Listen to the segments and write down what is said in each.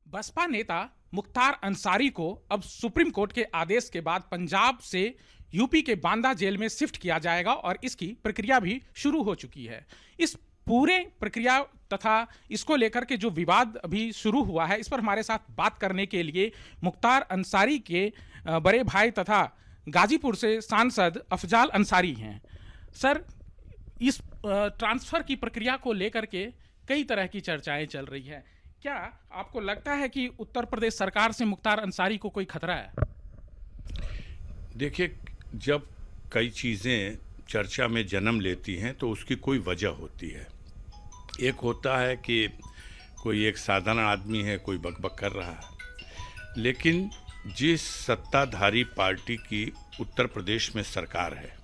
बसपा नेता मुख्तार अंसारी को अब सुप्रीम कोर्ट के आदेश के बाद पंजाब से यूपी के बांदा जेल में शिफ्ट किया जाएगा और इसकी प्रक्रिया भी शुरू हो चुकी है। इस पूरे प्रक्रिया तथा इसको लेकर के जो विवाद अभी शुरू हुआ है, इस पर हमारे साथ बात करने के लिए मुख्तार अंसारी के बड़े भाई तथा गाजीपुर से सांसद अफजाल अंसारी हैं। सर, इस ट्रांसफर की प्रक्रिया को लेकर के कई तरह की चर्चाएं चल रही है। क्या आपको लगता है कि उत्तर प्रदेश सरकार से मुख्तार अंसारी को कोई खतरा है? देखिए, जब कई चीज़ें चर्चा में जन्म लेती हैं तो उसकी कोई वजह होती है। एक होता है कि कोई एक साधारण आदमी है, कोई बकबक कर रहा है, लेकिन जिस सत्ताधारी पार्टी की उत्तर प्रदेश में सरकार है,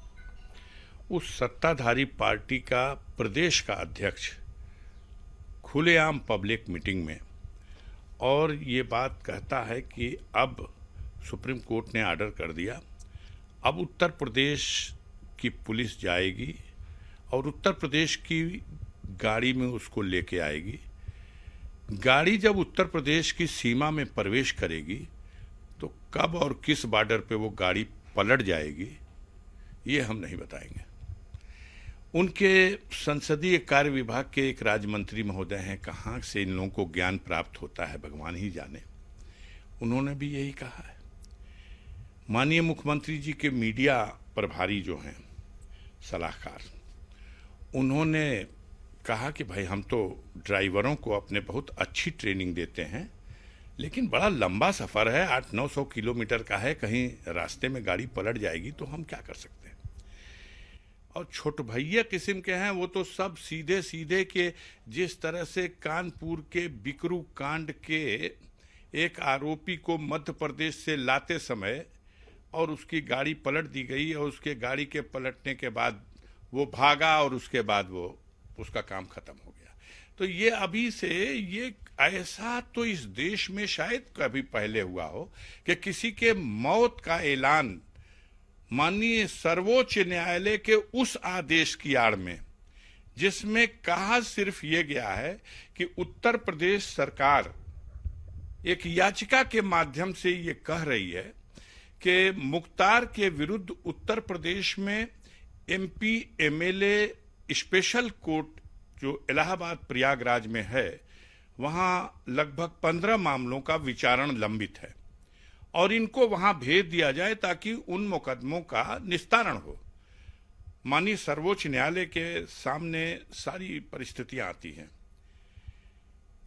उस सत्ताधारी पार्टी का प्रदेश का अध्यक्ष खुलेआम पब्लिक मीटिंग में और ये बात कहता है कि अब सुप्रीम कोर्ट ने आर्डर कर दिया, अब उत्तर प्रदेश की पुलिस जाएगी और उत्तर प्रदेश की गाड़ी में उसको लेके आएगी। गाड़ी जब उत्तर प्रदेश की सीमा में प्रवेश करेगी तो कब और किस बॉर्डर पे वो गाड़ी पलट जाएगी, ये हम नहीं बताएंगे। उनके संसदीय कार्य विभाग के एक राज्य मंत्री महोदय हैं, कहाँ से इन लोगों को ज्ञान प्राप्त होता है भगवान ही जाने। उन्होंने भी यही कहा है। माननीय मुख्यमंत्री जी के मीडिया प्रभारी जो हैं, सलाहकार, उन्होंने कहा कि भाई हम तो ड्राइवरों को अपने बहुत अच्छी ट्रेनिंग देते हैं, लेकिन बड़ा लंबा सफ़र है, 800-900 किलोमीटर का है, कहीं रास्ते में गाड़ी पलट जाएगी तो हम क्या कर सकते हैं। और छोट भैया किस्म के हैं, वो तो सब सीधे सीधे के जिस तरह से कानपुर के बिकरू कांड के एक आरोपी को मध्य प्रदेश से लाते समय और उसकी गाड़ी पलट दी गई और उसके गाड़ी के पलटने के बाद वो भागा और उसके बाद वो उसका काम खत्म हो गया। तो ये अभी से ये ऐसा तो इस देश में शायद कभी पहले हुआ हो कि किसी के मौत का ऐलान माननीय सर्वोच्च न्यायालय के उस आदेश की आड़ में, जिसमें कहा सिर्फ ये गया है कि उत्तर प्रदेश सरकार एक याचिका के माध्यम से ये कह रही है कि मुख्तार के विरुद्ध उत्तर प्रदेश में एमपी एमएलए स्पेशल कोर्ट जो इलाहाबाद प्रयागराज में है, वहां लगभग 15 मामलों का विचारण लंबित है और इनको वहां भेज दिया जाए ताकि उन मुकदमों का निस्तारण हो। माननीय सर्वोच्च न्यायालय के सामने सारी परिस्थितियां आती हैं।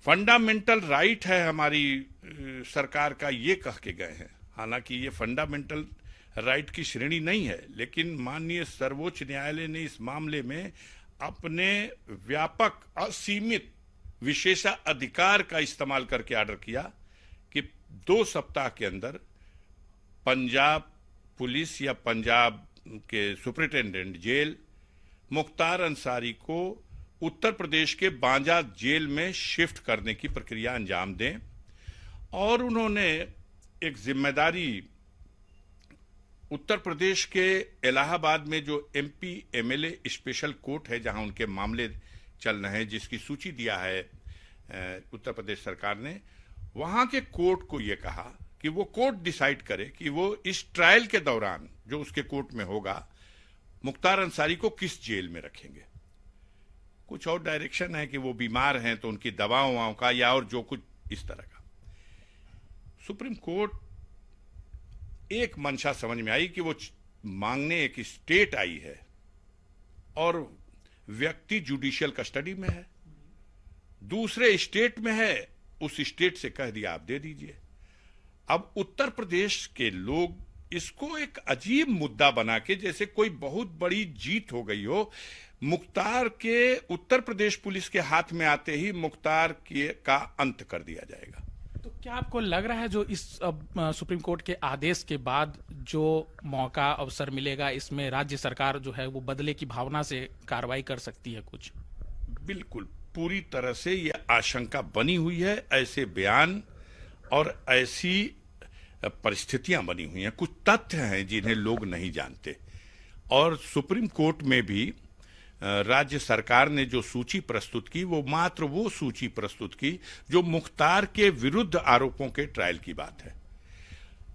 फंडामेंटल राइट है हमारी सरकार का, ये कह के गए हैं। हालांकि ये फंडामेंटल राइट की श्रेणी नहीं है, लेकिन माननीय सर्वोच्च न्यायालय ने इस मामले में अपने व्यापक असीमित विशेषाधिकार का इस्तेमाल करके आर्डर किया कि 2 सप्ताह के अंदर पंजाब पुलिस या पंजाब के सुपरिटेंडेंट जेल मुख्तार अंसारी को उत्तर प्रदेश के बांदा जेल में शिफ्ट करने की प्रक्रिया अंजाम दें। और उन्होंने एक जिम्मेदारी उत्तर प्रदेश के इलाहाबाद में जो एमपी एमएलए स्पेशल कोर्ट है, जहां उनके मामले चल रहे हैं, जिसकी सूची दिया है उत्तर प्रदेश सरकार ने, वहां के कोर्ट को यह कहा कि वो कोर्ट डिसाइड करे कि वो इस ट्रायल के दौरान जो उसके कोर्ट में होगा, मुख्तार अंसारी को किस जेल में रखेंगे। कुछ और डायरेक्शन है कि वो बीमार हैं तो उनकी दवाओं का या और जो कुछ इस तरह का। सुप्रीम कोर्ट एक मंशा समझ में आई कि वो मांगने एक स्टेट आई है और व्यक्ति जुडिशियल कस्टडी में है, दूसरे स्टेट में है, उस स्टेट से कह दिया आप दे दीजिए। अब उत्तर प्रदेश के लोग इसको एक अजीब मुद्दा बना के, जैसे कोई बहुत बड़ी जीत हो गई हो, मुख्तार के उत्तर प्रदेश पुलिस के हाथ में आते ही मुख्तार का अंत कर दिया जाएगा। तो क्या आपको लग रहा है जो इस सुप्रीम कोर्ट के आदेश के बाद जो मौका अवसर मिलेगा, इसमें राज्य सरकार जो है वो बदले की भावना से कार्रवाई कर सकती है कुछ? बिल्कुल, पूरी तरह से यह आशंका बनी हुई है। ऐसे बयान और ऐसी परिस्थितियां बनी हुई हैं, कुछ तथ्य हैं जिन्हें लोग नहीं जानते। और सुप्रीम कोर्ट में भी राज्य सरकार ने जो सूची प्रस्तुत की वो मात्र वो सूची प्रस्तुत की जो मुख्तार के विरुद्ध आरोपों के ट्रायल की बात है।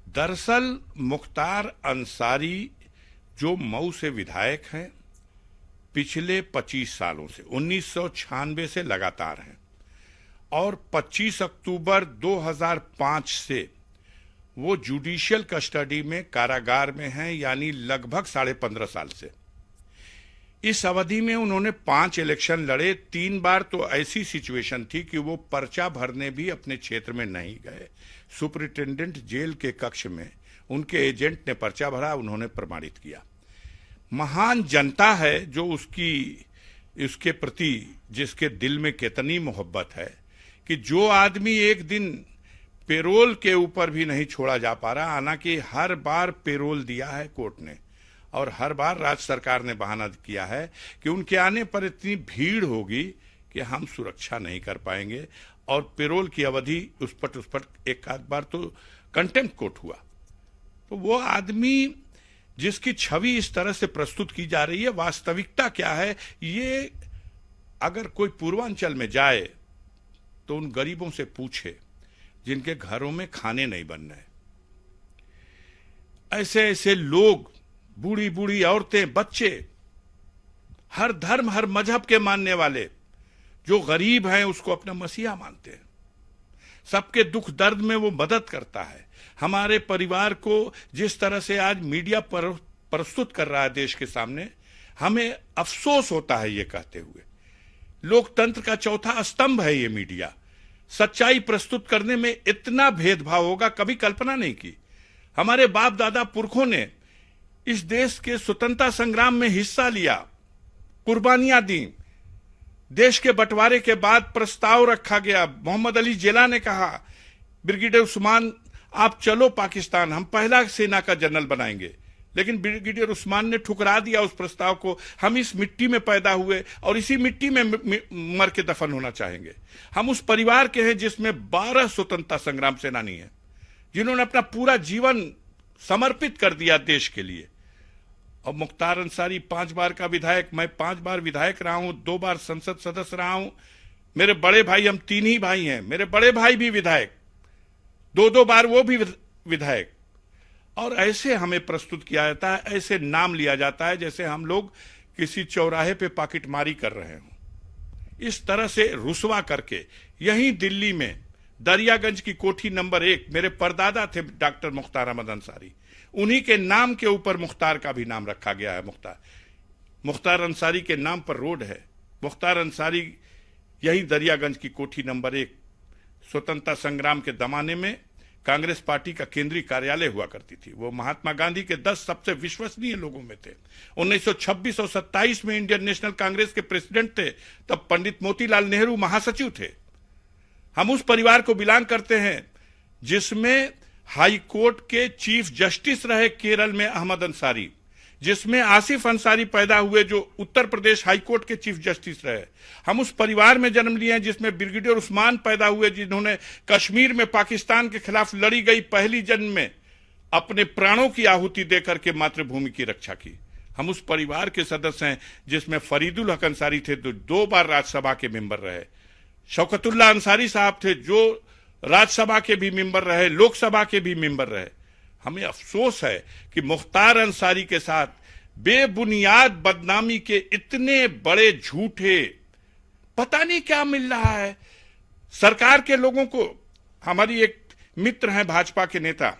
दरअसल मुख्तार अंसारी जो मऊ से विधायक हैं पिछले 25 सालों से 1996 से लगातार हैं और 25 अक्टूबर 2005 से वो जुडिशियल कस्टडी में कारागार में हैं, यानी लगभग 15.5 साल से। इस अवधि में उन्होंने 5 इलेक्शन लड़े। 3 बार तो ऐसी सिचुएशन थी कि वो पर्चा भरने भी अपने क्षेत्र में नहीं गए। सुपरिटेंडेंट जेल के कक्ष में उनके एजेंट ने पर्चा भरा, उन्होंने प्रमाणित किया। महान जनता है जो उसके प्रति जिसके दिल में कितनी मोहब्बत है कि जो आदमी एक दिन पेरोल के ऊपर भी नहीं छोड़ा जा पा रहा, हालांकि हर बार पेरोल दिया है कोर्ट ने और हर बार राज्य सरकार ने बहाना किया है कि उनके आने पर इतनी भीड़ होगी कि हम सुरक्षा नहीं कर पाएंगे, और पेरोल की अवधि उस पर एक आध बार तो कंटेम्प्ट कोर्ट हुआ। तो वो आदमी जिसकी छवि इस तरह से प्रस्तुत की जा रही है, वास्तविकता क्या है ये अगर कोई पूर्वांचल में जाए तो उन गरीबों से पूछे जिनके घरों में खाने नहीं बन रहे। ऐसे ऐसे लोग, बूढ़ी बूढ़ी औरतें, बच्चे, हर धर्म हर मजहब के मानने वाले जो गरीब हैं उसको अपना मसीहा मानते हैं। सबके दुख दर्द में वो मदद करता है। हमारे परिवार को जिस तरह से आज मीडिया पर प्रस्तुत कर रहा है देश के सामने, हमें अफसोस होता है ये कहते हुए। लोकतंत्र का चौथा स्तंभ है ये मीडिया। सच्चाई प्रस्तुत करने में इतना भेदभाव होगा कभी कल्पना नहीं की। हमारे बाप दादा पुरखों ने इस देश के स्वतंत्रता संग्राम में हिस्सा लिया, कुर्बानियां दी। देश के बंटवारे के बाद प्रस्ताव रखा गया। मोहम्मद अली जिन्ना ने कहा, ब्रिगेडियर उस्मान आप चलो पाकिस्तान, हम पहला सेना का जनरल बनाएंगे। लेकिन ब्रिगेडियर उस्मान ने ठुकरा दिया उस प्रस्ताव को। हम इस मिट्टी में पैदा हुए और इसी मिट्टी में मर के दफन होना चाहेंगे। हम उस परिवार के हैं जिसमें 12 स्वतंत्रता संग्राम सेनानी हैं जिन्होंने अपना पूरा जीवन समर्पित कर दिया देश के लिए। और मुख्तार अंसारी 5 बार का विधायक, मैं 5 बार विधायक रहा हूं, 2 बार संसद सदस्य रहा हूं। मेरे बड़े भाई, हम 3 ही भाई हैं, मेरे बड़े भाई भी विधायक, 2-2 बार वो भी विधायक। और ऐसे हमें प्रस्तुत किया जाता है, ऐसे नाम लिया जाता है जैसे हम लोग किसी चौराहे पे पॉकेटमारी कर रहे हों। इस तरह से रुसवा करके यहीं दिल्ली में दरियागंज की कोठी नंबर 1 मेरे परदादा थे डॉक्टर मुख्तार अहमद अंसारी, उन्हीं के नाम के ऊपर मुख्तार का भी नाम रखा गया है। मुख्तार अंसारी के नाम पर रोड है। मुख्तार अंसारी यही दरियागंज की कोठी नंबर 1 स्वतंत्रता संग्राम के जमाने में कांग्रेस पार्टी का केंद्रीय कार्यालय हुआ करती थी। वो महात्मा गांधी के 10 सबसे विश्वसनीय लोगों में थे। 1926 और 27 में इंडियन नेशनल कांग्रेस के प्रेसिडेंट थे, तब पंडित मोतीलाल नेहरू महासचिव थे। हम उस परिवार को बिलोंग करते हैं जिसमें हाई कोर्ट के चीफ जस्टिस रहे केरल में अहमद अंसारी, जिसमें आसिफ अंसारी पैदा हुए जो उत्तर प्रदेश हाई कोर्ट के चीफ जस्टिस रहे। हम उस परिवार में जन्म लिए हैं जिसमें ब्रिगेडियर उस्मान पैदा हुए जिन्होंने कश्मीर में पाकिस्तान के खिलाफ लड़ी गई पहली जंग में अपने प्राणों की आहुति देकर के मातृभूमि की रक्षा की। हम उस परिवार के सदस्य हैं जिसमें फरीदुल हक अंसारी थे जो 2 बार राज्यसभा के मेंबर रहे, शौकतुल्लाह अंसारी साहब थे जो राज्यसभा के भी मेंबर रहे, लोकसभा के भी मेंबर रहे। हमें अफसोस है कि मुख्तार अंसारी के साथ बेबुनियाद बदनामी के इतने बड़े झूठे, पता नहीं क्या मिल रहा है सरकार के लोगों को। हमारी एक मित्र हैं भाजपा के नेता,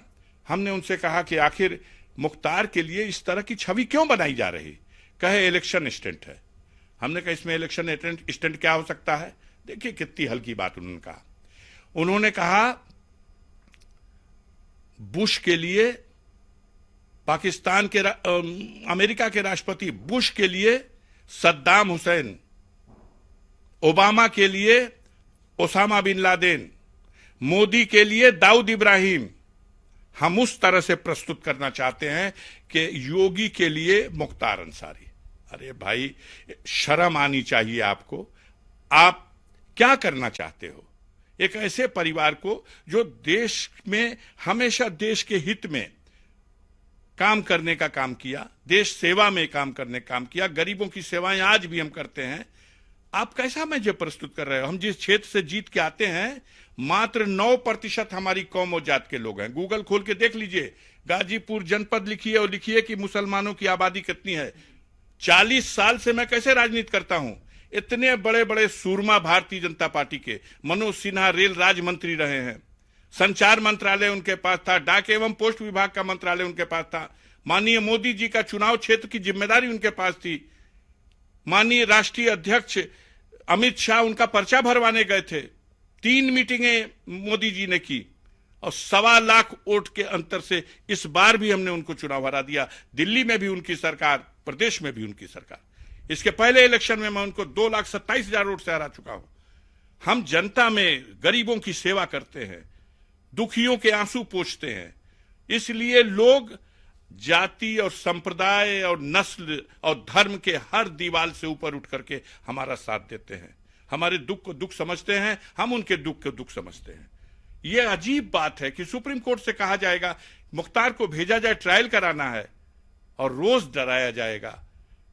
हमने उनसे कहा कि आखिर मुख्तार के लिए इस तरह की छवि क्यों बनाई जा रही? कहे इलेक्शन स्टंट है। हमने कहा इसमें इलेक्शन स्टंट क्या हो सकता है? देखिए कितनी हल्की बात उन्होंने कहा। उन्होंने कहा बुश के लिए, पाकिस्तान के अमेरिका के राष्ट्रपति बुश के लिए सद्दाम हुसैन, ओबामा के लिए ओसामा बिन लादेन, मोदी के लिए दाऊद इब्राहिम। हम उस तरह से प्रस्तुत करना चाहते हैं कि योगी के लिए मुख्तार अंसारी। अरे भाई, शर्म आनी चाहिए आपको। आप क्या करना चाहते हो? एक ऐसे परिवार को जो देश में हमेशा देश के हित में काम करने का काम किया, देश सेवा में काम करने का काम किया, गरीबों की सेवाएं आज भी हम करते हैं। आप कैसा मैसेज प्रस्तुत कर रहे हो? हम जिस क्षेत्र से जीत के आते हैं मात्र 9% हमारी कौम और जात के लोग हैं। गूगल खोल के देख लीजिए, गाजीपुर जनपद लिखिए और लिखिए कि मुसलमानों की आबादी कितनी है। 40 साल से मैं कैसे राजनीति करता हूं, इतने बड़े बड़े सूरमा भारतीय जनता पार्टी के, मनोज सिन्हा रेल राज्य मंत्री रहे हैं, संचार मंत्रालय उनके पास था, डाक एवं पोस्ट विभाग का मंत्रालय उनके पास था, माननीय मोदी जी का चुनाव क्षेत्र की जिम्मेदारी उनके पास थी, माननीय राष्ट्रीय अध्यक्ष अमित शाह उनका पर्चा भरवाने गए थे, 3 मीटिंगें मोदी जी ने की और 1.25 लाख वोट के अंतर से इस बार भी हमने उनको चुनाव हरा दिया। दिल्ली में भी उनकी सरकार, प्रदेश में भी उनकी सरकार। इसके पहले इलेक्शन में मैं उनको 2,27,000 वोट से हरा चुका हूं। हम जनता में गरीबों की सेवा करते हैं, दुखियों के आंसू पोंछते हैं, इसलिए लोग जाति और संप्रदाय और नस्ल और धर्म के हर दीवार से ऊपर उठ करके हमारा साथ देते हैं, हमारे दुख को दुख समझते हैं, हम उनके दुख को दुख समझते हैं। यह अजीब बात है कि सुप्रीम कोर्ट से कहा जाएगा मुख्तार को भेजा जाए, ट्रायल कराना है, और रोज डराया जाएगा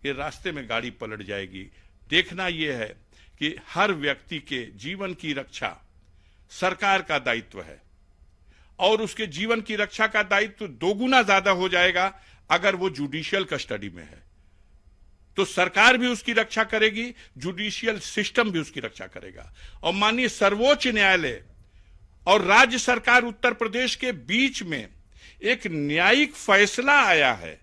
कि रास्ते में गाड़ी पलट जाएगी। देखना यह है कि हर व्यक्ति के जीवन की रक्षा सरकार का दायित्व है और उसके जीवन की रक्षा का दायित्व दोगुना ज्यादा हो जाएगा अगर वो जुडिशियल कस्टडी में है। तो सरकार भी उसकी रक्षा करेगी, जुडिशियल सिस्टम भी उसकी रक्षा करेगा। और माननीय सर्वोच्च न्यायालय और राज्य सरकार उत्तर प्रदेश के बीच में एक न्यायिक फैसला आया है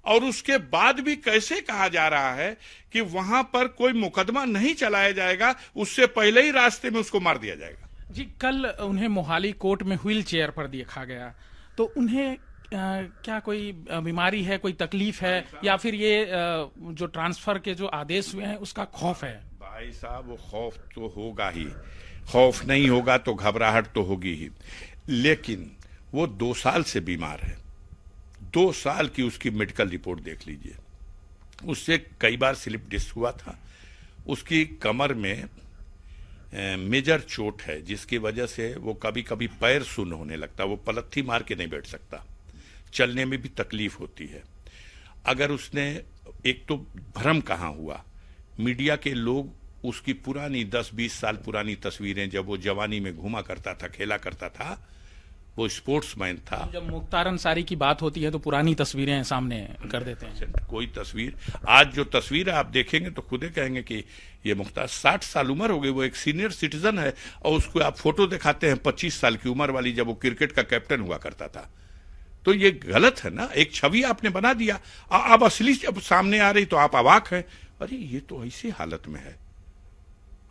और उसके बाद भी कैसे कहा जा रहा है कि वहां पर कोई मुकदमा नहीं चलाया जाएगा, उससे पहले ही रास्ते में उसको मार दिया जाएगा। जी, कल उन्हें मोहाली कोर्ट में व्हील चेयर पर देखा गया, तो उन्हें क्या कोई बीमारी है, कोई तकलीफ है, या फिर ये जो ट्रांसफर के जो आदेश हुए हैं उसका खौफ है? भाई साहब, वो खौफ तो होगा ही, खौफ नहीं होगा तो घबराहट तो होगी ही। लेकिन वो 2 साल से बीमार है, 2 साल की उसकी मेडिकल रिपोर्ट देख लीजिए। उससे कई बार स्लिप डिस्क हुआ था, उसकी कमर में मेजर चोट है जिसकी वजह से वो कभी कभी पैर सुन्न होने लगता, वो पलथी मार के नहीं बैठ सकता, चलने में भी तकलीफ होती है। अगर उसने, एक तो भ्रम कहाँ हुआ, मीडिया के लोग उसकी पुरानी 10-20 साल पुरानी तस्वीरें, जब वो जवानी में घूमा करता था, खेला करता था, वो स्पोर्ट्समैन था। जब मुख्तार अंसारी की बात होती है तो पुरानी तस्वीरें सामने कर देते हैं। कोई तस्वीर, आज जो तस्वीर है आप देखेंगे तो खुद ही कहेंगे कि ये मुख्तार 60 साल उम्र हो गई, वो एक सीनियर सिटीजन है, और उसको आप फोटो दिखाते हैं 25 साल की उम्र वाली, जब वो क्रिकेट का कैप्टन हुआ करता था। तो ये गलत है ना, एक छवि आपने बना दिया, अब असली जब सामने आ रही तो आप अवाक हैं, अरे ये तो ऐसी हालत में है।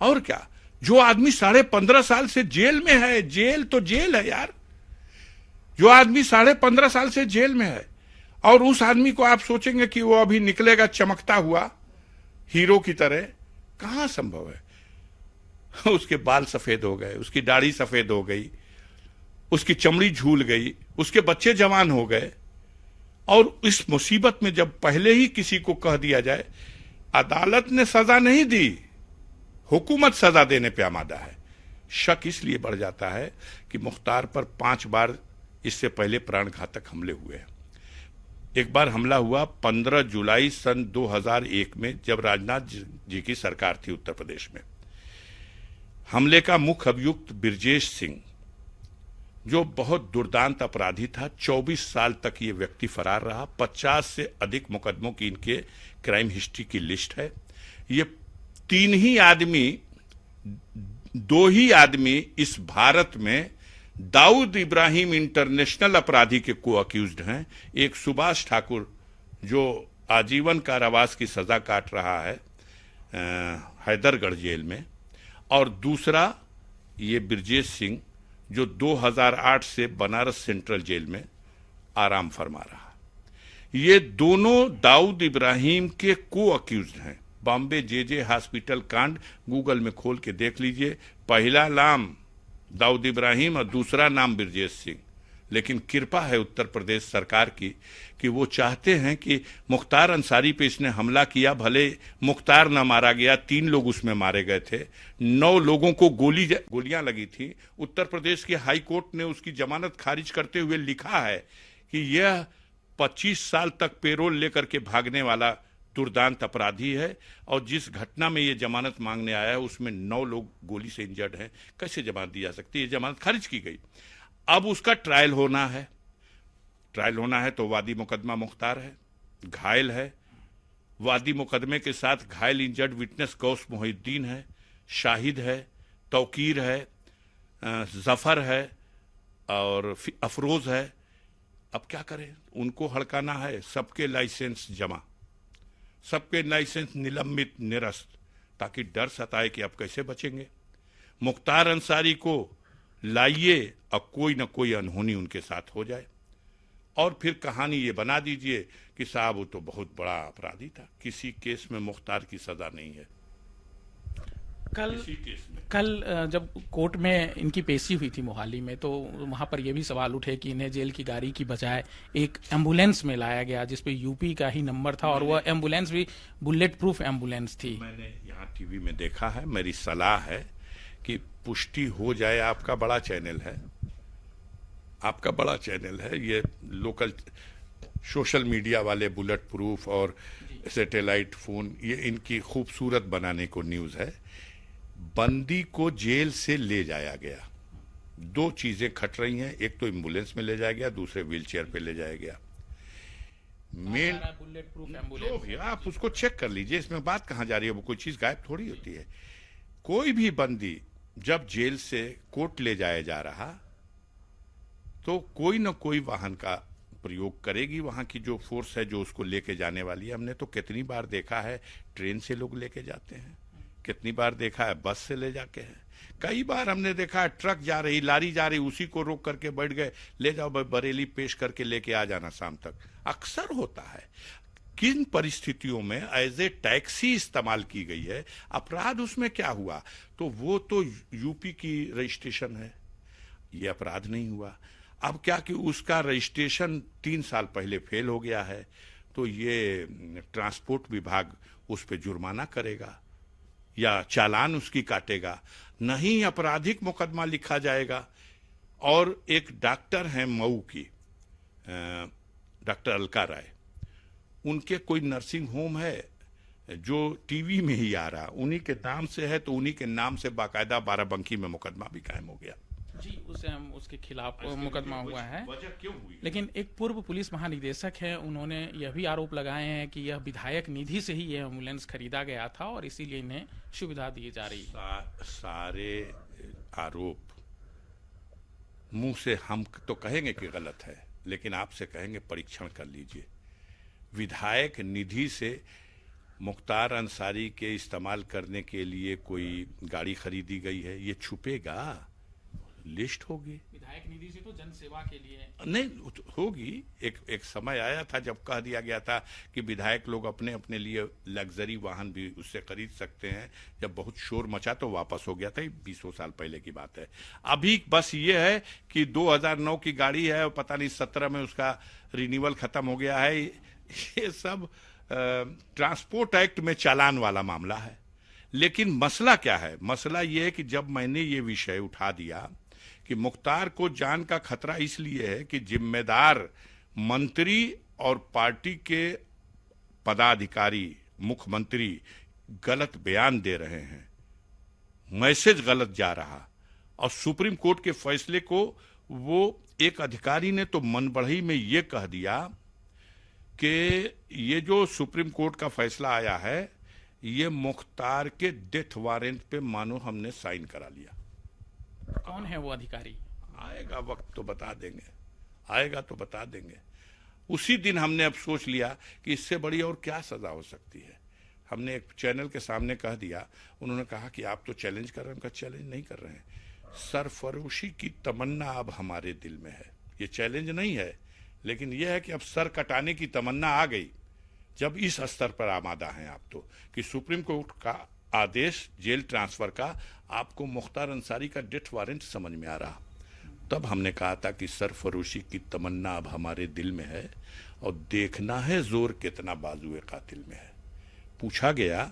और क्या, जो आदमी 15.5 साल से जेल में है, जेल तो जेल है यार, जो आदमी 15.5 साल से जेल में है, और उस आदमी को आप सोचेंगे कि वो अभी निकलेगा चमकता हुआ हीरो की तरह, कहां संभव है। उसके बाल सफेद हो गए, उसकी दाढ़ी सफेद हो गई, उसकी चमड़ी झूल गई, उसके बच्चे जवान हो गए, और इस मुसीबत में जब पहले ही किसी को कह दिया जाए, अदालत ने सजा नहीं दी, हुकूमत सजा देने पे आमादा है। शक इसलिए बढ़ जाता है कि मुख्तार पर 5 बार इससे पहले प्राणघातक हमले हुए हैं। एक बार हमला हुआ 15 जुलाई सन 2001 में, जब राजनाथ जी की सरकार थी उत्तर प्रदेश में। हमले का मुख्य अभियुक्त ब्रजेश सिंह, जो बहुत दुर्दांत अपराधी था, 24 साल तक ये व्यक्ति फरार रहा, 50 से अधिक मुकदमों की इनके क्राइम हिस्ट्री की लिस्ट है। ये 2 ही आदमी इस भारत में दाऊद इब्राहिम इंटरनेशनल अपराधी के को अक्यूज्ड हैं। एक सुभाष ठाकुर जो आजीवन कारावास की सजा काट रहा है हैदरगढ़ जेल में, और दूसरा ये ब्रजेश सिंह जो 2008 से बनारस सेंट्रल जेल में आराम फरमा रहा है। ये दोनों दाऊद इब्राहिम के को अक्यूज्ड हैं। बॉम्बे जे हॉस्पिटल कांड गूगल में खोल के देख लीजिए, पहला नाम दाऊद इब्राहिम और दूसरा नाम ब्रजेश सिंह। लेकिन कृपा है उत्तर प्रदेश सरकार की कि वो चाहते हैं कि मुख्तार अंसारी पे इसने हमला किया, भले मुख्तार न मारा गया, 3 लोग उसमें मारे गए थे, 9 लोगों को गोलियां लगी थी। उत्तर प्रदेश के हाई कोर्ट ने उसकी जमानत खारिज करते हुए लिखा है कि यह 25 साल तक पेरोल लेकर के भागने वाला दुर्दांत अपराधी है। और जिस घटना में ये जमानत मांगने आया है उसमें 9 लोग गोली से इंजर्ड हैं। कैसे जमानत दी जा सकती है? ये जमानत खारिज की गई। अब उसका ट्रायल होना है। ट्रायल होना है तो वादी मुकदमा मुख्तार है, घायल है। वादी मुकदमे के साथ घायल इंजर्ड विटनेस गौस मोहिउद्दीन है, शाहिद है, तौकीर है, जफर है और अफरोज है। अब क्या करें? उनको हड़काना है। सबके लाइसेंस जमा, सबके लाइसेंस निलंबित, निरस्त, ताकि डर सताए कि अब कैसे बचेंगे। मुख्तार अंसारी को लाइए और कोई ना कोई अनहोनी उनके साथ हो जाए और फिर कहानी ये बना दीजिए कि साहब वो तो बहुत बड़ा अपराधी था। किसी केस में मुख्तार की सजा नहीं है। कल जब कोर्ट में इनकी पेशी हुई थी मोहाली में, तो वहां पर यह भी सवाल उठे कि इन्हें जेल की गाड़ी की बजाय एक एम्बुलेंस में लाया गया जिसपे यूपी का ही नंबर था और वह एम्बुलेंस भी बुलेट प्रूफ एम्बुलेंस थी। मैंने यहाँ टीवी में देखा है। मेरी सलाह है कि पुष्टि हो जाए। आपका बड़ा चैनल है, आपका बड़ा चैनल है, ये लोकल सोशल मीडिया वाले बुलेट प्रूफ और सैटेलाइट फोन, ये इनकी खूबसूरत बनाने को न्यूज़ है। बंदी को जेल से ले जाया गया, 2 चीजें खट रही हैं। एक तो एम्बुलेंस में ले जाया गया, दूसरे व्हीलचेयर पे ले जाया गया। मेन बुलेट प्रूफ जो एम्बुलेंस भी, आप उसको चेक कर लीजिए। इसमें बात कहाँ जा रही है? वो कोई चीज गायब थोड़ी होती है। कोई भी बंदी जब जेल से कोर्ट ले जाया जा रहा तो कोई ना कोई वाहन का प्रयोग करेगी वहां की जो फोर्स है जो उसको लेके जाने वाली है। हमने तो कितनी बार देखा है ट्रेन से लोग लेके जाते हैं, कितनी बार देखा है बस से ले जाके हैं, कई बार हमने देखा है ट्रक जा रही, लारी जा रही, उसी को रोक करके बैठ गए, ले जाओ बरेली पेश करके लेके आ जाना शाम तक। अक्सर होता है। किन परिस्थितियों में एज ए टैक्सी इस्तेमाल की गई है, अपराध उसमें क्या हुआ? तो वो तो यूपी की रजिस्ट्रेशन है, ये अपराध नहीं हुआ। अब क्या कि उसका रजिस्ट्रेशन 3 साल पहले फेल हो गया है, तो ये ट्रांसपोर्ट विभाग उस पर जुर्माना करेगा या चालान उसकी काटेगा, नहीं आपराधिक मुकदमा लिखा जाएगा। और एक डॉक्टर हैं मऊ की, डॉक्टर अलका राय, उनके कोई नर्सिंग होम है जो टीवी में ही आ रहा, उन्हीं के नाम से है, तो उन्हीं के नाम से बाकायदा बाराबंकी में मुकदमा भी कायम हो गया जी। उसके खिलाफ मुकदमा हुआ है। वजह क्यों हुई? लेकिन एक पूर्व पुलिस महानिदेशक हैं, उन्होंने यह भी आरोप लगाए हैं कि यह विधायक निधि से ही यह एम्बुलेंस खरीदा गया था और इसीलिए इन्हें सुविधा दी जा रही है। सारे आरोप मुंह से हम तो कहेंगे कि गलत है, लेकिन आपसे कहेंगे परीक्षण कर लीजिए। विधायक निधि से मुख्तार अंसारी के इस्तेमाल करने के लिए कोई गाड़ी खरीदी गई है, ये छुपेगा? लिस्ट होगी। विधायक निधि से तो जन सेवा के लिए नहीं होगी। एक समय आया था जब कह दिया गया था कि विधायक लोग अपने अपने लिए लग्जरी वाहन भी उससे खरीद सकते हैं। जब बहुत शोर मचा तो वापस हो गया था। 20 साल पहले की बात है। अभी बस ये है कि 2009 की गाड़ी है और पता नहीं 17 में उसका रिन्यूअल खत्म हो गया है। ये सब ट्रांसपोर्ट एक्ट में चालान वाला मामला है। लेकिन मसला क्या है? मसला ये है कि जब मैंने ये विषय उठा दिया कि मुख्तार को जान का खतरा इसलिए है कि जिम्मेदार मंत्री और पार्टी के पदाधिकारी, मुख्यमंत्री गलत बयान दे रहे हैं, मैसेज गलत जा रहा, और सुप्रीम कोर्ट के फैसले को वो एक अधिकारी ने तो मन बढ़ई में ये कह दिया कि ये जो सुप्रीम कोर्ट का फैसला आया है ये मुख्तार के डेथ वारंट पे मानो हमने साइन करा लिया। कौन है वो अधिकारी? आएगा वक्त तो बता देंगे, आएगा तो बता देंगे। उसी दिन हमने अब सोच लिया कि इससे बड़ी और क्या सजा हो सकती है। हमने एक चैनल के सामने कह दिया, उन्होंने कहा कि आप तो चैलेंज कर रहे हैं। उनका चैलेंज नहीं कर रहे हैं, सरफरोशी की तमन्ना अब हमारे दिल में है। ये चैलेंज नहीं है, लेकिन यह है कि अब सर कटाने की तमन्ना आ गई। जब इस स्तर पर आमादा हैं आप तो कि सुप्रीम कोर्ट का आदेश जेल ट्रांसफर का आपको मुख्तार अंसारी का डेथ वारंट समझ में आ रहा, तब हमने कहा था कि सरफरोशी की तमन्ना अब हमारे दिल में है और देखना है जोर कितना बाजुए कातिल में है। पूछा गया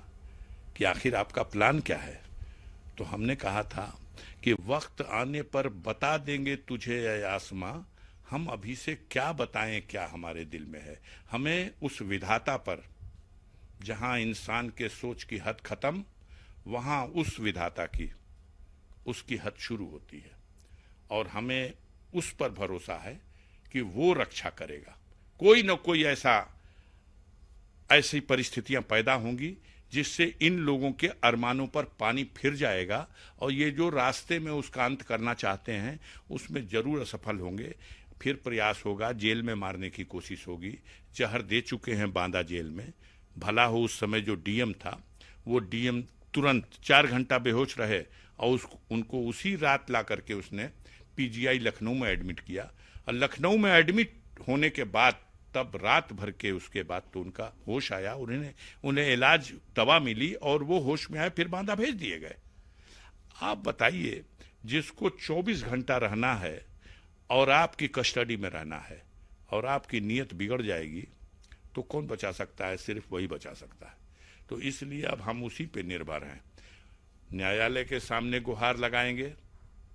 कि आखिर आपका प्लान क्या है, तो हमने कहा था कि वक्त आने पर बता देंगे तुझे ऐ आसमां, हम अभी से क्या बताएं क्या हमारे दिल में है। हमें उस विधाता पर, जहां इंसान के सोच की हद खत्म, वहां उस विधाता की, उसकी हद शुरू होती है। और हमें उस पर भरोसा है कि वो रक्षा करेगा। कोई न कोई ऐसी परिस्थितियां पैदा होंगी जिससे इन लोगों के अरमानों पर पानी फिर जाएगा, और ये जो रास्ते में उसका अंत करना चाहते हैं उसमें जरूर असफल होंगे। फिर प्रयास होगा, जेल में मारने की कोशिश होगी। जहर दे चुके हैं बांदा जेल में। भला हो उस समय जो डीएम था, वो डीएम तुरंत 4 घंटा बेहोश रहे और उनको उसी रात ला करके उसने पीजीआई लखनऊ में एडमिट किया। और लखनऊ में एडमिट होने के बाद तब रात भर के उसके बाद तो उनका होश आया, उन्हें इलाज दवा मिली और वो होश में आए, फिर बांदा भेज दिए गए। आप बताइए, जिसको 24 घंटा रहना है और आपकी कस्टडी में रहना है और आपकी नीयत बिगड़ जाएगी, तो कौन बचा सकता है? सिर्फ वही बचा सकता है। तो इसलिए अब हम उसी पे निर्भर हैं। न्यायालय के सामने गुहार लगाएंगे,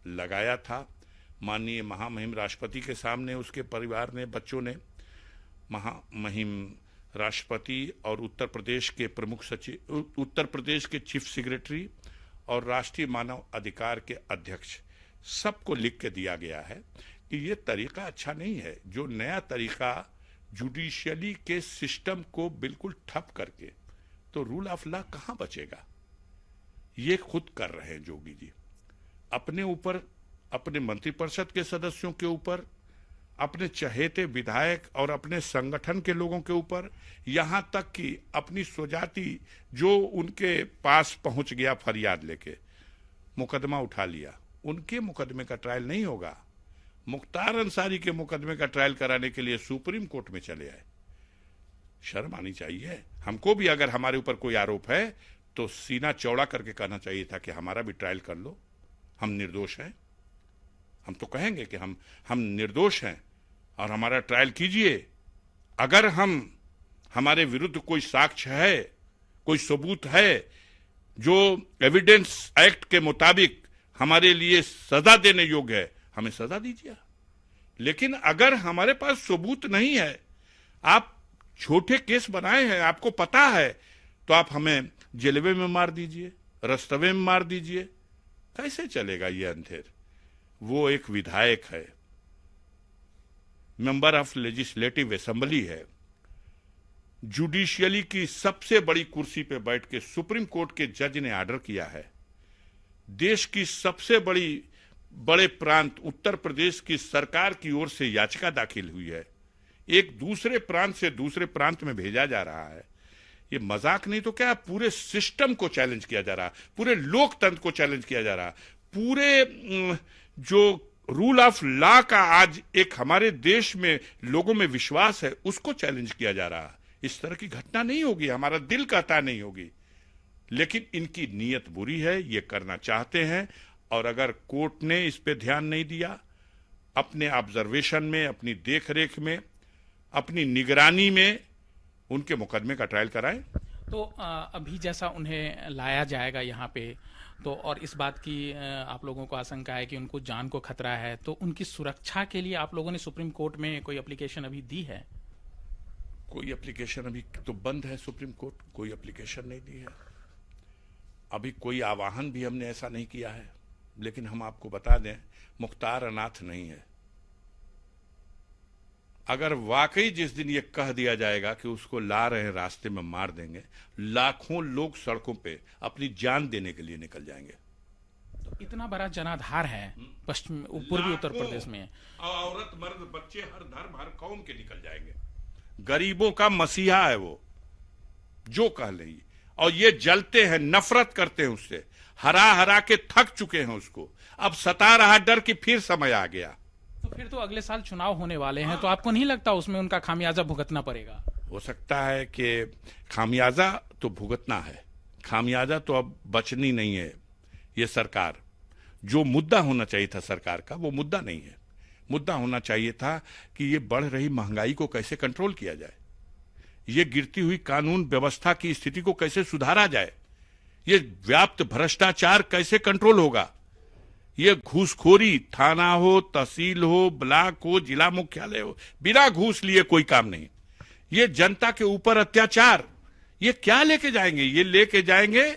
लगाया था। माननीय महामहिम राष्ट्रपति के सामने उसके परिवार ने, बच्चों ने, महामहिम राष्ट्रपति और उत्तर प्रदेश के प्रमुख सचिव, उत्तर प्रदेश के चीफ सेक्रेटरी और राष्ट्रीय मानव अधिकार के अध्यक्ष, सबको लिख के दिया गया है कि ये तरीका अच्छा नहीं है। जो नया तरीका जुडिशियली के सिस्टम को बिल्कुल ठप करके, तो रूल ऑफ लॉ कहां बचेगा? ये खुद कर रहे हैं जोगी जी, अपने ऊपर, अपने मंत्रिपरिषद के सदस्यों के ऊपर, अपने चहेते विधायक और अपने संगठन के लोगों के ऊपर, यहां तक कि अपनी स्वजाति जो उनके पास पहुंच गया फरियाद लेके, मुकदमा उठा लिया। उनके मुकदमे का ट्रायल नहीं होगा। मुख्तार अंसारी के मुकदमे का ट्रायल कराने के लिए सुप्रीम कोर्ट में चले आए। शर्म आनी चाहिए हमको भी। अगर हमारे ऊपर कोई आरोप है तो सीना चौड़ा करके कहना चाहिए था कि हमारा भी ट्रायल कर लो, हम निर्दोष हैं। हम तो कहेंगे कि हम निर्दोष हैं और हमारा ट्रायल कीजिए। अगर हमारे विरुद्ध कोई साक्ष्य है, कोई सबूत है जो एविडेंस एक्ट के मुताबिक हमारे लिए सजा देने योग्य है, हमें सजा दीजिए। लेकिन अगर हमारे पास सबूत नहीं है, आप छोटे केस बनाए हैं, आपको पता है, तो आप हमें जेलवे में मार दीजिए, रस्तवे में मार दीजिए। कैसे चलेगा ये अंधेर? वो एक विधायक है, मेंबर ऑफ लेजिस्लेटिव असेंबली है, जुडिशियली की सबसे बड़ी कुर्सी पे बैठ के सुप्रीम कोर्ट के जज ने ऑर्डर किया है। देश की सबसे बड़े प्रांत उत्तर प्रदेश की सरकार की ओर से याचिका दाखिल हुई है। एक दूसरे प्रांत से दूसरे प्रांत में भेजा जा रहा है। ये मजाक नहीं तो क्या, पूरे सिस्टम को चैलेंज किया जा रहा, पूरे लोकतंत्र को चैलेंज किया जा रहा, पूरे जो रूल ऑफ लॉ का आज एक हमारे देश में लोगों में विश्वास है, उसको चैलेंज किया जा रहा। इस तरह की घटना नहीं होगी, हमारा दिल कहता नहीं होगी, लेकिन इनकी नीयत बुरी है, ये करना चाहते हैं। और अगर कोर्ट ने इस पे ध्यान नहीं दिया, अपने ऑब्जर्वेशन में, अपनी देखरेख में, अपनी निगरानी में उनके मुकदमे का ट्रायल कराएं। तो अभी जैसा उन्हें लाया जाएगा यहाँ पे, तो और इस बात की आप लोगों को आशंका है कि उनको जान को खतरा है, तो उनकी सुरक्षा के लिए आप लोगों ने सुप्रीम कोर्ट में कोई एप्लीकेशन अभी दी है? कोई एप्लीकेशन अभी तो बंद है, सुप्रीम कोर्ट कोई एप्लीकेशन नहीं दी है। अभी कोई आवाहन भी हमने ऐसा नहीं किया है। लेकिन हम आपको बता दें, मुख्तार अनाथ नहीं है। अगर वाकई जिस दिन ये कह दिया जाएगा कि उसको ला रहे हैं, रास्ते में मार देंगे, लाखों लोग सड़कों पे अपनी जान देने के लिए निकल जाएंगे। तो इतना बड़ा जनाधार है पश्चिम पूर्वी उत्तर प्रदेश में, औरत मर्द बच्चे हर धर्म हर कौम के निकल जाएंगे। गरीबों का मसीहा है वो, जो कह ले। और ये जलते हैं, नफरत करते हैं उससे, हरा हरा के थक चुके हैं उसको। अब सता रहा डर कि फिर समय आ गया। तो फिर तो अगले साल चुनाव होने वाले हैं, तो आपको नहीं लगता उसमें उनका खामियाजा भुगतना पड़ेगा? हो सकता है कि खामियाजा तो भुगतना है, खामियाजा तो अब बचनी नहीं है। ये सरकार, जो मुद्दा होना चाहिए था सरकार का, वो मुद्दा नहीं है। मुद्दा होना चाहिए था कि ये बढ़ रही महंगाई को कैसे कंट्रोल किया जाए, ये गिरती हुई कानून व्यवस्था की स्थिति को कैसे सुधारा जाए, ये व्याप्त भ्रष्टाचार कैसे कंट्रोल होगा, ये घूसखोरी, थाना हो, तहसील हो, ब्लॉक हो, जिला मुख्यालय हो, बिना घूस लिए कोई काम नहीं। ये जनता के ऊपर अत्याचार, ये क्या लेके जाएंगे? ये लेके जाएंगे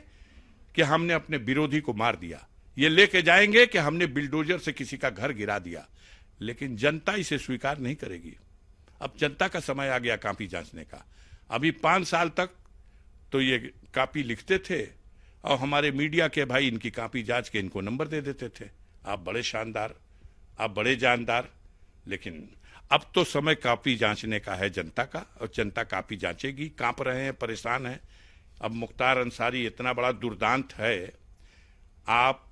कि हमने अपने विरोधी को मार दिया, ये लेके जाएंगे कि हमने बिल्डोजर से किसी का घर गिरा दिया, लेकिन जनता इसे स्वीकार नहीं करेगी। अब जनता का समय आ गया कापी जांचने का। अभी 5 साल तक तो ये कापी लिखते थे और हमारे मीडिया के भाई इनकी कापी जांच के इनको नंबर दे देते थे, आप बड़े शानदार, आप बड़े जानदार। लेकिन अब तो समय कापी जांचने का है जनता का, और जनता कापी जांचेगी। कांप रहे हैं, परेशान हैं। अब मुख्तार अंसारी इतना बड़ा दुर्दांत है, आप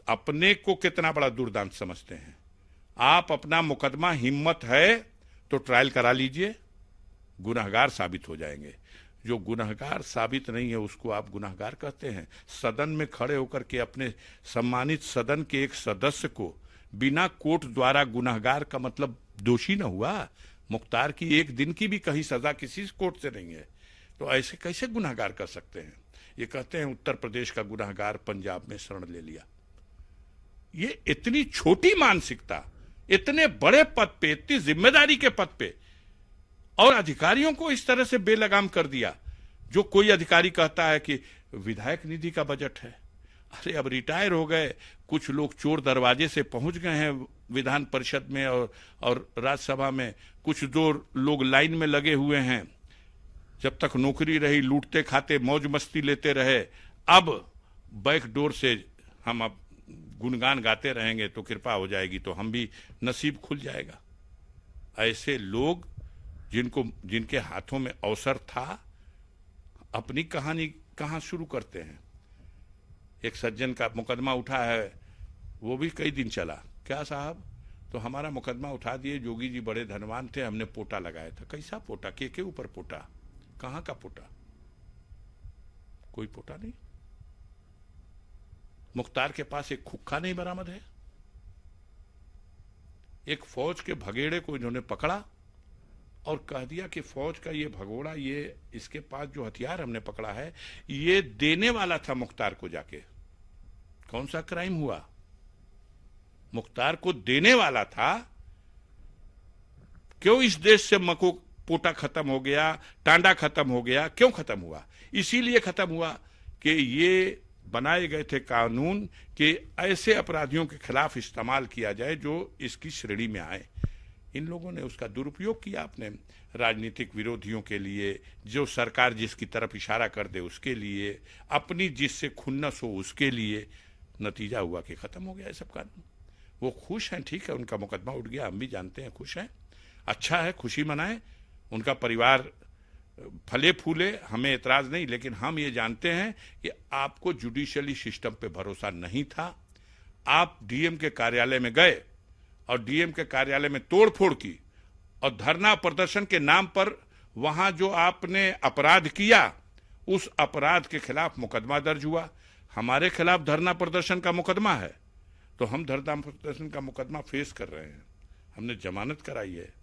अपने को कितना बड़ा दुर्दांत समझते हैं? आप अपना मुकदमा हिम्मत है तो ट्रायल करा लीजिए, गुनहगार साबित हो जाएंगे। जो गुनहगार साबित नहीं है उसको आप गुनहगार कहते हैं? सदन में खड़े होकर के अपने सम्मानित सदन के एक सदस्य को बिना कोर्ट द्वारा गुनहगार का मतलब दोषी न हुआ? मुख्तार की एक दिन की भी कहीं सजा किसी कोर्ट से नहीं है, तो ऐसे कैसे गुनहगार कर सकते हैं? ये कहते हैं उत्तर प्रदेश का गुनहगार पंजाब में शरण ले लिया। ये इतनी छोटी मानसिकता, इतने बड़े पद पे, इतनी जिम्मेदारी के पद पे, और अधिकारियों को इस तरह से बेलगाम कर दिया। जो कोई अधिकारी कहता है कि विधायक निधि का बजट है, अरे अब रिटायर हो गए, कुछ लोग चोर दरवाजे से पहुंच गए हैं विधान परिषद में और राज्यसभा में, कुछ दो लोग लाइन में लगे हुए हैं। जब तक नौकरी रही लूटते खाते मौज मस्ती लेते रहे, अब बैक डोर से हम अब गुणगान गाते रहेंगे तो कृपा हो जाएगी, तो हम भी नसीब खुल जाएगा। ऐसे लोग जिनके हाथों में अवसर था, अपनी कहानी कहाँ शुरू करते हैं? एक सज्जन का मुकदमा उठा है, वो भी कई दिन चला। क्या साहब, तो हमारा मुकदमा उठा दिए, जोगी जी बड़े धनवान थे, हमने पोटा लगाया था। कैसा पोटा? के ऊपर पोटा? कहाँ का पोटा? कोई पोटा नहीं। मुख्तार के पास एक खुक्का नहीं बरामद है। एक फौज के भगेड़े को इन्होंने पकड़ा और कह दिया कि फौज का ये भगोड़ा, ये इसके पास जो हथियार हमने पकड़ा है, ये देने वाला था मुख्तार को जाके। कौन सा क्राइम हुआ? मुख्तार को देने वाला था। क्यों इस देश से मको पोटा खत्म हो गया, टांडा खत्म हो गया? क्यों खत्म हुआ? इसीलिए खत्म हुआ कि ये बनाए गए थे कानून कि ऐसे अपराधियों के खिलाफ इस्तेमाल किया जाए जो इसकी श्रेणी में आए। इन लोगों ने उसका दुरुपयोग किया अपने राजनीतिक विरोधियों के लिए, जो सरकार जिसकी तरफ इशारा कर दे उसके लिए, अपनी जिससे खुन्नस हो उसके लिए। नतीजा हुआ कि खत्म हो गया ये सब कानून। वो खुश हैं, ठीक है, उनका मुकदमा उठ गया, हम भी जानते हैं, खुश हैं, अच्छा है, खुशी मनाएं, उनका परिवार फले फूले, हमें एतराज नहीं। लेकिन हम ये जानते हैं कि आपको जुडिशियली सिस्टम पे भरोसा नहीं था। आप डीएम के कार्यालय में गए और डीएम के कार्यालय में तोड़फोड़ की और धरना प्रदर्शन के नाम पर वहां जो आपने अपराध किया, उस अपराध के खिलाफ मुकदमा दर्ज हुआ। हमारे खिलाफ धरना प्रदर्शन का मुकदमा है, तो हम धरना प्रदर्शन का मुकदमा फेस कर रहे हैं। हमने जमानत कराई है।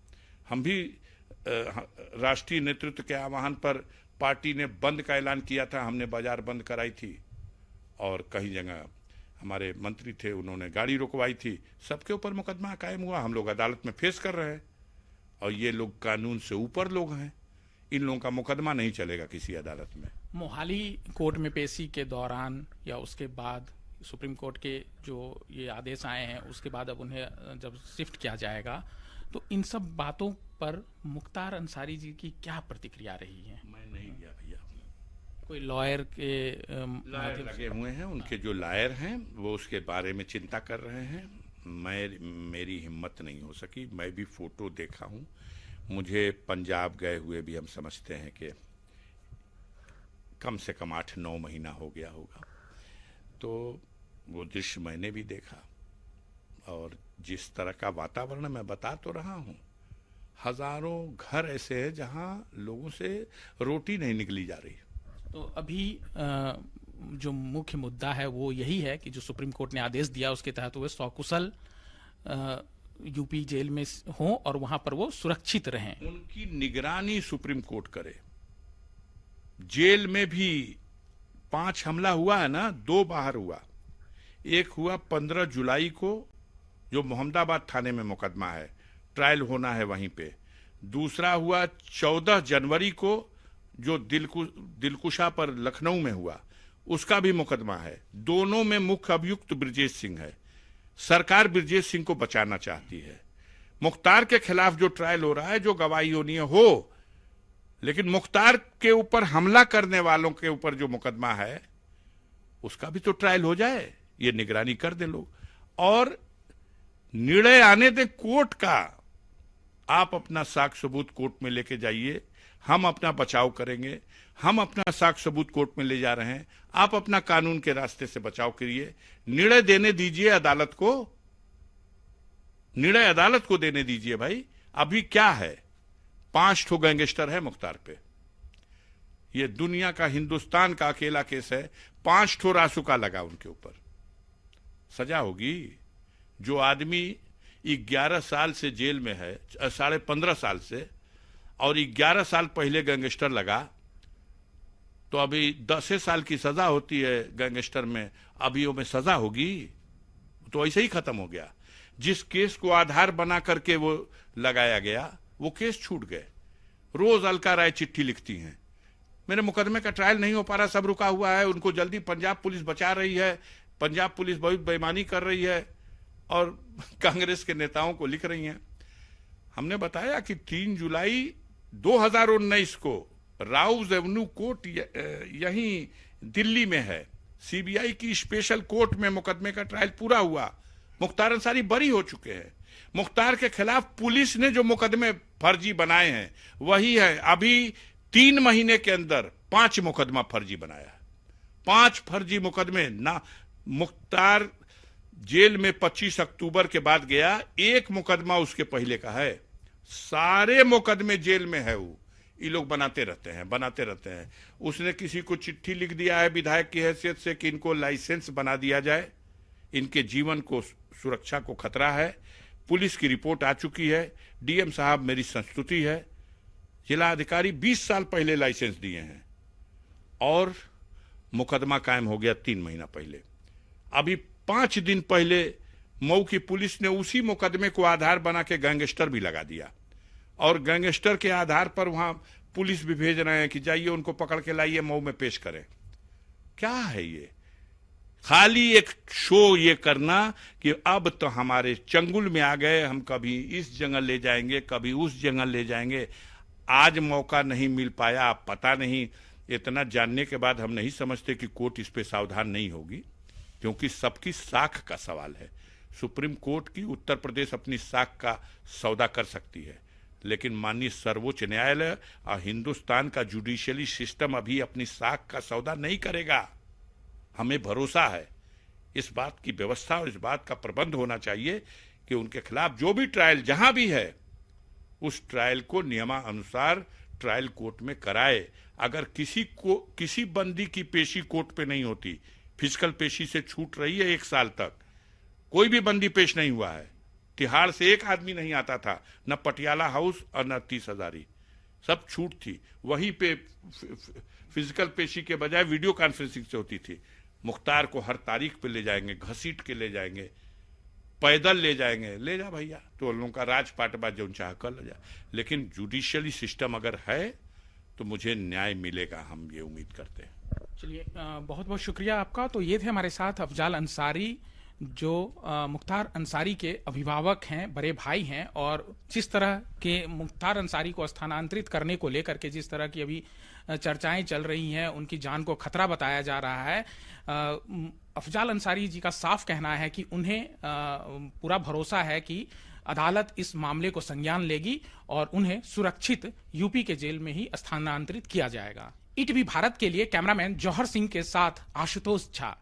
हम भी राष्ट्रीय नेतृत्व के आह्वान पर पार्टी ने बंद का ऐलान किया था, हमने बाजार बंद कराई थी, और कई जगह हमारे मंत्री थे, उन्होंने गाड़ी रुकवाई थी। सबके ऊपर मुकदमा कायम हुआ, हम लोग अदालत में फेस कर रहे हैं। और ये लोग कानून से ऊपर लोग हैं, इन लोगों का मुकदमा नहीं चलेगा किसी अदालत में। मोहाली कोर्ट में पेशी के दौरान या उसके बाद सुप्रीम कोर्ट के जो ये आदेश आए हैं, उसके बाद अब उन्हें जब शिफ्ट किया जाएगा, तो इन सब बातों पर मुख्तार अंसारी जी की क्या प्रतिक्रिया रही है? मैं नहीं गया भैया। कोई लॉयर के लॉयर लगे हुए हैं, उनके जो लॉयर हैं वो उसके बारे में चिंता कर रहे हैं। मेरी हिम्मत नहीं हो सकी। मैं भी फोटो देखा हूँ, मुझे पंजाब गए हुए भी हम समझते हैं कि कम से कम 8-9 महीना हो गया होगा। तो वो दृश्य मैंने भी देखा, और जिस तरह का वातावरण मैं बता तो रहा हूँ, हजारों घर ऐसे हैं जहाँ लोगों से रोटी नहीं निकली जा रही। तो अभी जो मुख्य मुद्दा है वो यही है कि जो सुप्रीम कोर्ट ने आदेश दिया उसके तहत वे सकुशल यूपी जेल में हों और वहां पर वो सुरक्षित रहें। उनकी निगरानी सुप्रीम कोर्ट करे। जेल में भी 5 हमला हुआ है ना, 2 बाहर हुआ। एक हुआ 15 जुलाई को, जो मोहम्मदाबाद थाने में मुकदमा है, ट्रायल होना है वहीं पे। दूसरा हुआ 14 जनवरी को, जो दिलकुशा पर लखनऊ में हुआ, उसका भी मुकदमा है। दोनों में मुख्य अभियुक्त ब्रजेश सिंह है। सरकार ब्रजेश सिंह को बचाना चाहती है। मुख्तार के खिलाफ जो ट्रायल हो रहा है, जो गवाही होनी है हो, लेकिन मुख्तार के ऊपर हमला करने वालों के ऊपर जो मुकदमा है उसका भी तो ट्रायल हो जाए, ये निगरानी कर दे लोग और निर्णय आने दें कोर्ट का। आप अपना साक्ष्य सबूत कोर्ट में लेके जाइए, हम अपना बचाव करेंगे। हम अपना साक्ष्य सबूत कोर्ट में ले जा रहे हैं, आप अपना कानून के रास्ते से बचाव करिए। निर्णय देने दीजिए अदालत को, निर्णय अदालत को देने दीजिए भाई। अभी क्या है, 5 ठो गैंगस्टर है मुख्तार पे। ये दुनिया का, हिंदुस्तान का अकेला केस है। 5 ठो रासुका लगा उनके ऊपर, सजा होगी। जो आदमी 11 साल से जेल में है, 15.5 साल से, और 11 साल पहले गैंगस्टर लगा, तो अभी 10 साल की सजा होती है गैंगस्टर में, अभी में सजा होगी तो ऐसे ही खत्म हो गया। जिस केस को आधार बना करके वो लगाया गया, वो केस छूट गए। रोज अलका राय चिट्ठी लिखती हैं, मेरे मुकदमे का ट्रायल नहीं हो पा रहा, सब रुका हुआ है, उनको जल्दी पंजाब पुलिस बचा रही है, पंजाब पुलिस बहुत बेईमानी कर रही है, और कांग्रेस के नेताओं को लिख रही हैं। हमने बताया कि 3 जुलाई 2019 को राउज एवेन्यू कोर्ट यहीं दिल्ली में है, सीबीआई की स्पेशल कोर्ट में मुकदमे का ट्रायल पूरा हुआ। मुख्तार अंसारी बरी हो चुके हैं। मुख्तार के खिलाफ पुलिस ने जो मुकदमे फर्जी बनाए हैं वही है। अभी 3 महीने के अंदर 5 मुकदमा फर्जी बनाया है। 5 फर्जी मुकदमे ना। मुख्तार जेल में 25 अक्टूबर के बाद गया, एक मुकदमा उसके पहले का है। सारे मुकदमे जेल में है वो। ये लोग बनाते रहते हैं। उसने किसी को चिट्ठी लिख दिया है विधायक की हैसियत से कि इनको लाइसेंस बना दिया जाए, इनके जीवन को, सुरक्षा को खतरा है। पुलिस की रिपोर्ट आ चुकी है। डीएम साहब मेरी संस्तुति है। जिला अधिकारी 20 साल पहले लाइसेंस दिए हैं और मुकदमा कायम हो गया 3 महीना पहले। अभी 5 दिन पहले मऊ की पुलिस ने उसी मुकदमे को आधार बना के गैंगस्टर भी लगा दिया, और गैंगस्टर के आधार पर वहां पुलिस भी भेज रहे हैं कि जाइए उनको पकड़ के लाइए, मऊ में पेश करें। क्या है ये? खाली एक शो ये करना कि अब तो हमारे चंगुल में आ गए, हम कभी इस जंगल ले जाएंगे, कभी उस जंगल ले जाएंगे। आज मौका नहीं मिल पाया, पता नहीं। इतना जानने के बाद हम नहीं समझते कि कोर्ट इस पे सावधान नहीं होगी, क्योंकि सबकी साख का सवाल है। सुप्रीम कोर्ट की उत्तर प्रदेश अपनी साख का सौदा कर सकती है, लेकिन माननीय सर्वोच्च न्यायालय और हिंदुस्तान का जुडिशियली सिस्टम अभी अपनी साख का सौदा नहीं करेगा। हमें भरोसा है। इस बात की व्यवस्था और इस बात का प्रबंध होना चाहिए कि उनके खिलाफ जो भी ट्रायल जहां भी है, उस ट्रायल को नियमानुसार ट्रायल कोर्ट में कराए। अगर किसी बंदी की पेशी कोर्ट पे नहीं होती, फिजिकल पेशी से छूट रही है 1 साल तक, कोई भी बंदी पेश नहीं हुआ है। तिहाड़ से एक आदमी नहीं आता था, न पटियाला हाउस और न 30 हजारी, सब छूट थी। वहीं पे फिजिकल पेशी के बजाय वीडियो कॉन्फ्रेंसिंग से होती थी। मुख्तार को हर तारीख पे ले जाएंगे, घसीट के ले जाएंगे, पैदल ले जाएंगे। ले जा भैया, तो उन लोगों का राजपाट जो चाह कर ले जा। लेकिन जुडिशियली सिस्टम अगर है तो मुझे न्याय मिलेगा, हम ये उम्मीद करते हैं। चलिए, बहुत बहुत शुक्रिया आपका। तो ये थे हमारे साथ अफजाल अंसारी, जो मुख्तार अंसारी के अभिभावक हैं, बड़े भाई हैं, और जिस तरह के मुख्तार अंसारी को स्थानांतरित करने को लेकर के जिस तरह की अभी चर्चाएं चल रही हैं, उनकी जान को खतरा बताया जा रहा है। अफजाल अंसारी जी का साफ कहना है कि उन्हें पूरा भरोसा है कि अदालत इस मामले को संज्ञान लेगी और उन्हें सुरक्षित यूपी के जेल में ही स्थानांतरित किया जाएगा। ईटीवी भारत के लिए कैमरामैन जौहर सिंह के साथ आशुतोष झा।